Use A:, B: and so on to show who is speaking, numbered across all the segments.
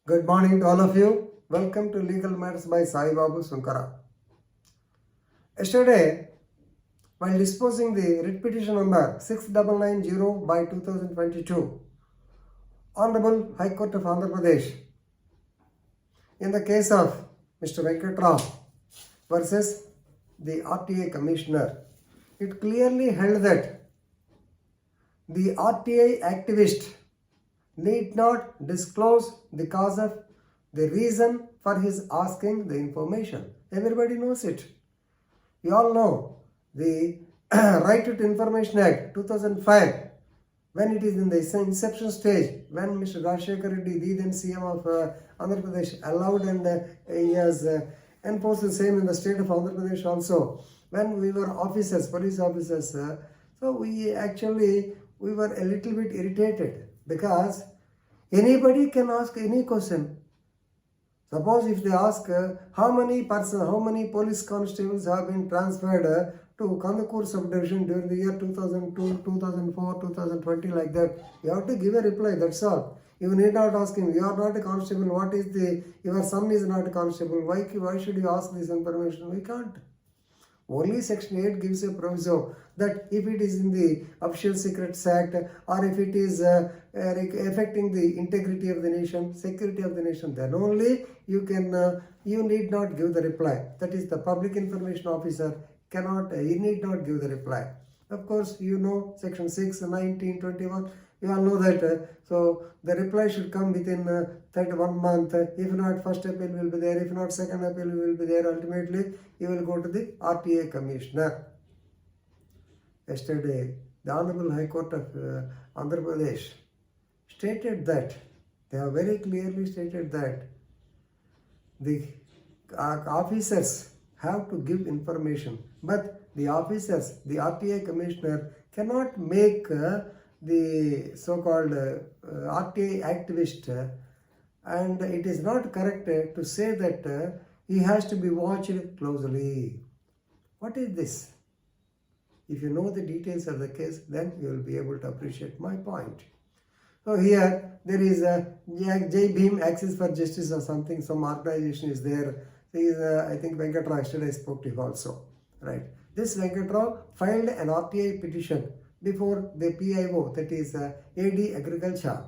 A: Good morning to all of you. Welcome to Legal Matters by Sai Babu Sunkara. Yesterday, while disposing the writ petition number 6990 by 2022, Honorable High Court of Andhra Pradesh, in the case of Mr. Venkat versus the RTA Commissioner, it clearly held that the RTA activist need not disclose the cause of the reason for his asking the information. Everybody knows it. We all know the Right to Information Act 2005, when it is in the inception stage, when Mr. Rajshekar Reddy, the then CM of Andhra Pradesh, allowed and he has enforced the same in the state of Andhra Pradesh also. When we were officers, police officers, so we were a little bit irritated because anybody can ask any question. Suppose if they ask how many police constables have been transferred to Kandakur subdivision during the year 2002, 2004, 2020, like that, you have to give a reply, that's all. You need not ask him, you are not a constable, your son is not a constable, why should you ask this information? We can't. Only Section 8 gives a proviso that if it is in the Official Secrets Act or if it is affecting the integrity of the nation, security of the nation, then only you need not give the reply. That is, the public information officer he need not give the reply. Of course, you know Section 6, 19, 21, you all know that. So the reply should come within 31 month. If not, first appeal will be there. If not, second appeal will be there. Ultimately, you will go to the RTA Commissioner. Yesterday, the Honorable High Court of Andhra Pradesh stated that, they have very clearly stated that the officers have to give information, but the officers, the RTA Commissioner cannot make the so-called RTA activist, and it is not correct to say that he has to be watched closely. What is this? If you know the details of the case, then you will be able to appreciate my point. So here there is a Jai Bhim Access for Justice or something, some organization is there. I think Venkat yesterday spoke to him also, right? This Venkat filed an RTA petition before the PIO, that is AD Agriculture,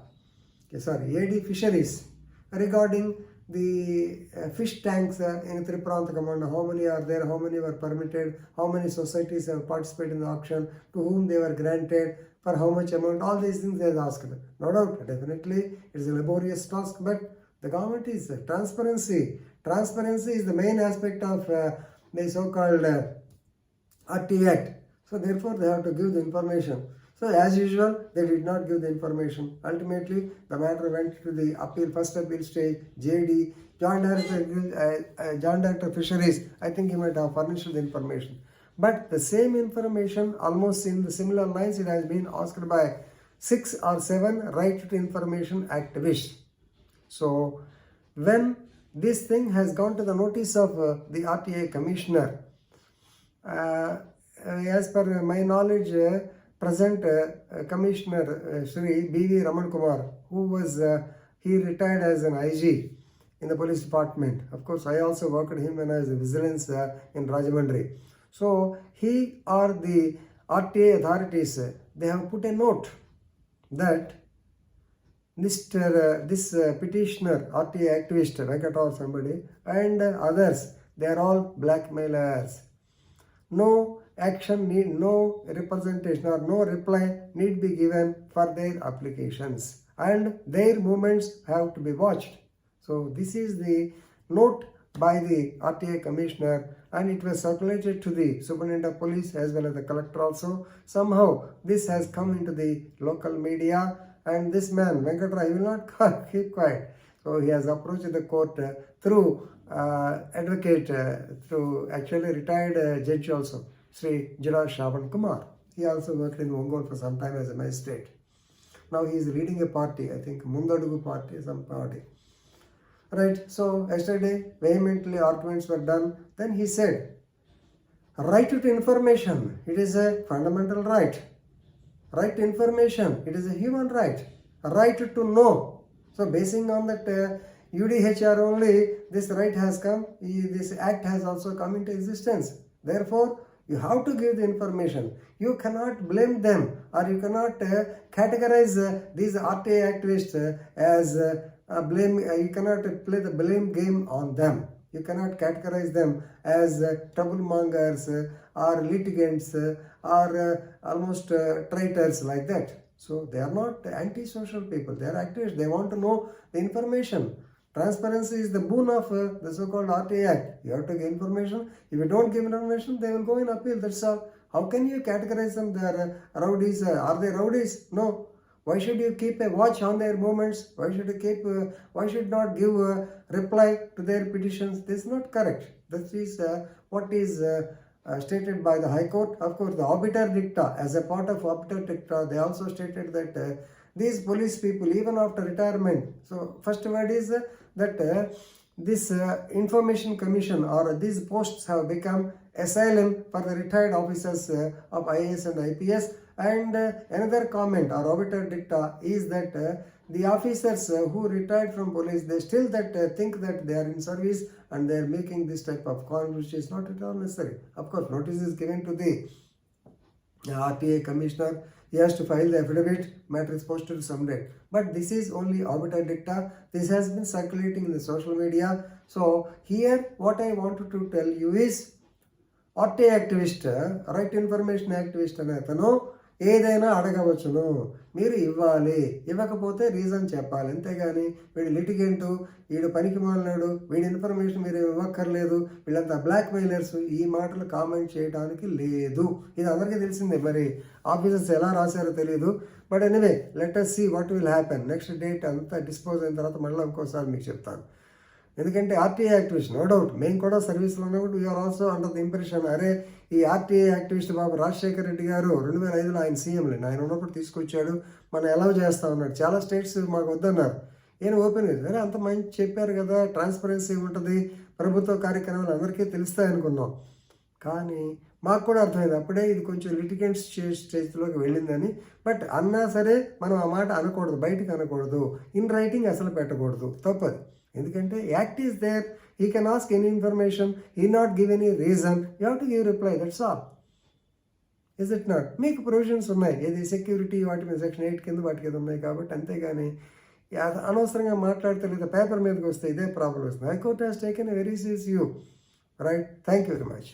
A: AD Fisheries, regarding the fish tanks in Tripranta Command. How many are there, how many were permitted, how many societies have participated in the auction, to whom they were granted, for how much amount, all these things they have asked. No doubt, definitely it is a laborious task, but the government is transparency. Transparency is the main aspect of the so-called RT Act. So therefore they have to give the information. So as usual, they did not give the information. Ultimately, the matter went to the first appeal stage, JD, Joint Director Fisheries. I think he might have furnished the information. But the same information, almost in the similar lines, it has been asked by 6 or 7 right to information activists. So when this thing has gone to the notice of the RTA Commissioner, as per my knowledge, present Commissioner Shri B.V. Raman Kumar, who was, he retired as an IG in the police department. Of course, I also worked with him when I was in vigilance in Rajahmundry. So he or the RTA authorities, they have put a note that this petitioner, RTA activist, Venkat or somebody, and others, they are all blackmailers. No action no representation or no reply need be given for their applications, and their movements have to be watched. So this is the note by the RTA Commissioner, and it was circulated to the Superintendent of Police as well as the Collector also. Somehow this has come into the local media, and this man, Venkat, he will not keep quiet. So he has approached the court through advocate, through actually retired judge also, Sri Jira Shravan Kumar. He also worked in Ongole for some time as a magistrate. Now he is leading a party, I think Mundadugu party, some party. Right, so yesterday vehemently arguments were done. Then he said, right to information, it is a fundamental right. Right to information, it is a human right. Right to know. So basing on that, UDHR only this right has come, this act has also come into existence. Therefore, you have to give the information. You cannot blame them, or you cannot categorize these RTA activists as blame. You cannot play the blame game on them. You cannot categorize them as troublemongers or litigants or almost traitors like that. So they are not anti-social people. They are activists. They want to know the information. Transparency is the boon of the so-called RTA Act. You have to give information. If you don't give information, they will go in appeal. That's all. How can you categorize them? They are rowdies. Are they rowdies? No. Why should you keep a watch on their movements? Why should you keep? Why should not give a reply to their petitions? This is not correct. This is what is stated by the High Court. Of course, the obiter dicta, as a part of obiter dicta, they also stated that these police people, even after retirement, so first word is that this information commission or these posts have become asylum for the retired officers of IAS and IPS. And another comment or obiter dicta is that the officers who retired from police, they still think that they are in service and they are making this type of comment, which is not at all necessary. Of course, notice is given to the RTA commissioner. He has to file the affidavit, matter is posted some date. But this is only obiter dicta. This has been circulating in the social media. So here what I wanted to tell you is, RTA activist, right information activist అనే అతను ఏదైనా అడగవచ్చును, మీరు ఇవ్వాలి, ఇవ్వకపోతే reason చెప్పాలి. అంతేగాని వీడు litigant, వీడు పనికి మాలినాడు, వీడి ఇన్ఫర్మేషన్ మీరు ఇవ్వక్కర్లేదు, వీళ్ళంతా బ్లాక్మెయిలర్స్, ఈ మాటలు కామెంట్ చేయడానికి లేదు. ఇది అందరికీ తెలిసిందే. మరి ఆఫీసర్స్ ఎలా రాశారో తెలియదు. But anyway, let us see what will happen. Next date అంతా డిస్పోజ్ అయిన తర్వాత మళ్ళీ ఇంకోసారి మీకు చెప్తాను. ఎందుకంటే ఆర్టీఐ యాక్టివిస్ట్, నో డౌట్ మేము కూడా సర్వీస్లో ఉన్నప్పుడు we are also under the impression, అరే ఈ ఆర్టీఐ యాక్టివిస్ట్ బాబు రాజశేఖర రెడ్డి గారు 2005లో ఆయన సీఎంలే, ఆయన ఉన్నప్పుడు తీసుకొచ్చాడు, మనం అలౌ చేస్తా ఉన్నాడు. చాలా స్టేట్స్ మాకు వద్దన్నారు. నేను ఓపెన్ అరే అంత మంచి చెప్పారు కదా, ట్రాన్స్పరెన్సీ ఉంటుంది, ప్రభుత్వ కార్యక్రమాలు అందరికీ తెలుస్తాయి అనుకున్నాం. కానీ మాకు కూడా అర్థమైంది అప్పుడే ఇది కొంచెం లిటిగెంట్స్ స్టేజ్లోకి వెళ్ళిందని. బట్ అన్నా సరే మనం ఆ మాట అనకూడదు, బయటికి అనకూడదు, ఇన్ రైటింగ్ అసలు పెట్టకూడదు, తప్పదు. ఎందుకంటే act is there, he can ask any information, he not give any reason, you have to give reply, that's all. Is it not? మీకు ప్రొవిజన్స్ ఉన్నాయి, ఏది సెక్యూరిటీ వాటి మీద సెక్షన్ 8 కింద వాటి కింద ఉన్నాయి కాబట్టి. అంతేగాని అనవసరంగా మాట్లాడితే లేదా పేపర్ మీదకి వస్తే ఇదే ప్రాబ్లం వస్తుంది. High court has taken a very serious view. Right, thank you very much.